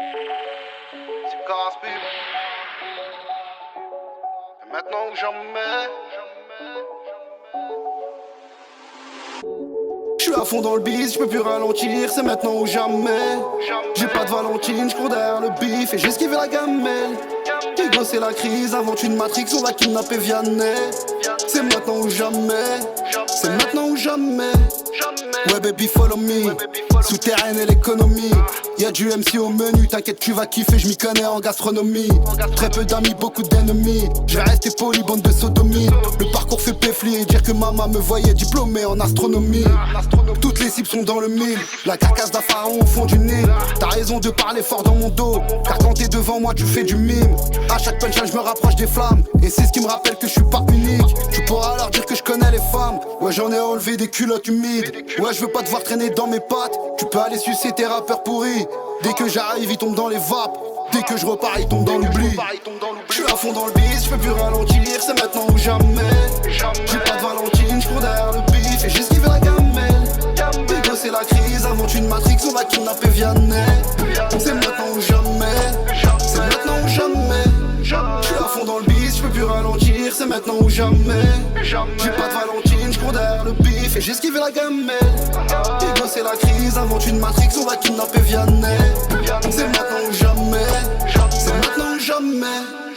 C'est Caspi. Et maintenant ou jamais. Je suis à fond dans le biz, je peux plus ralentir, c'est maintenant ou jamais. J'ai pas de Valentine, je cours derrière le bif et j'ai esquivé la gamelle. Digo c'est la crise, invente une matrix, on va kidnapper Vianney. C'est maintenant ou jamais, c'est maintenant ou jamais. Ouais baby follow me, souterraine et l'économie. Y'a du MC au menu, t'inquiète tu vas kiffer, je m'y connais en gastronomie. Très peu d'amis, beaucoup d'ennemis, je vais rester poli, bande de sodomie. Le parcours fait péfli et dire que maman me voyait diplômé en astronomie. Toutes les cibles sont dans le mille, la carcasse d'un pharaon au fond du Nil. T'as raison de parler fort dans mon dos, car quand t'es devant moi tu fais du mime. À chaque punchline je me rapproche des flammes, et c'est ce qui me rappelle que je suis pas unique. Tu pourras leur dire que je connais les femmes, ouais j'en ai enlevé des culottes humides. Ouais je veux pas te voir traîner dans mes pattes, tu peux aller sucer tes rappeurs pourris. Dès que j'arrive ils tombent dans les vapes, dès que je repars ils tombent dans l'oubli. Je suis à fond dans le biz, je peux plus ralentir, c'est maintenant ou jamais. J'ai pas de Valentine, je cours derrière le bif et j'ai esquivé la gamelle. Digo c'est la crise, invente une matrix, on va kidnapper Vianney. C'est maintenant ou jamais, c'est maintenant ou jamais. Je suis à fond dans le biz, je peux plus ralentir, c'est maintenant ou jamais. J'ai pas de Valentine, je cours derrière le bif et j'ai esquivé la gamelle. Digo c'est la crise, invente une matrix, on va kidnapper Vianney. C'est maintenant ou jamais, c'est maintenant ou jamais.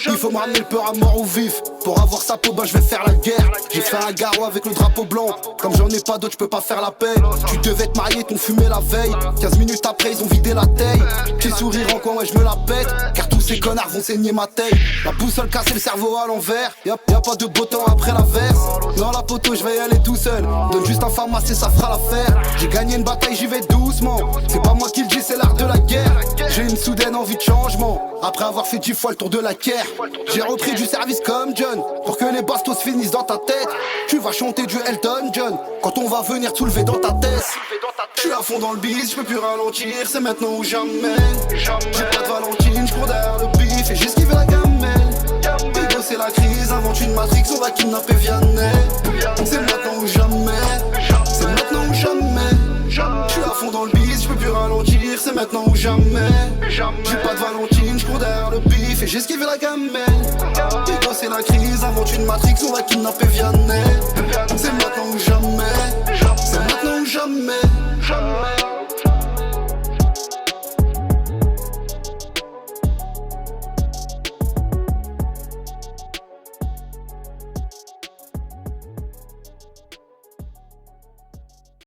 Il faut me ramener le peur à mort ou vif. Pour avoir sa peau, bah je vais faire la guerre. J'ai fait un garrot avec le drapeau blanc. Comme j'en ai pas d'autres, je peux pas faire la paix. Tu devais te marier, t'ont fumé la veille. 15 minutes après, ils ont vidé la taille. Petit sourire en coin, ouais je me la pète. Car tous ces connards vont saigner ma tête. La boussole cassée, le cerveau à l'envers. Y'a pas de beau temps après la verse. Dans la poteau, je vais y aller tout seul. Donne juste un pharmacien, ça fera l'affaire. J'ai gagné une bataille, j'y vais doucement. C'est pas moi qui le dis, c'est l'art de la guerre. J'ai une soudaine envie de changement. Après avoir fait 10 fois le tour de la Caire, j'ai repris du service comme John. Pour que les bastos finissent dans ta tête, tu vas chanter du Elton John. Quand on va venir te soulever dans ta tête. Je suis à fond dans le biz, je peux plus ralentir, c'est maintenant ou jamais. J'ai pas de Valentine, je cours derrière le bif et j'ai esquivé la gamelle. Digo c'est la crise, invente une matrix, on va kidnapper Vianney. C'est maintenant ou jamais, c'est maintenant ou jamais. Je suis à fond dans le biz, je peux plus ralentir, c'est maintenant ou jamais. J'ai pas de Valentine, je cours derrière le bif et j'ai esquivé la gamelle. Digo c'est la crise, invente une matrix, on va kidnapper Vianney. C'est maintenant ou jamais, c'est maintenant ou jamais.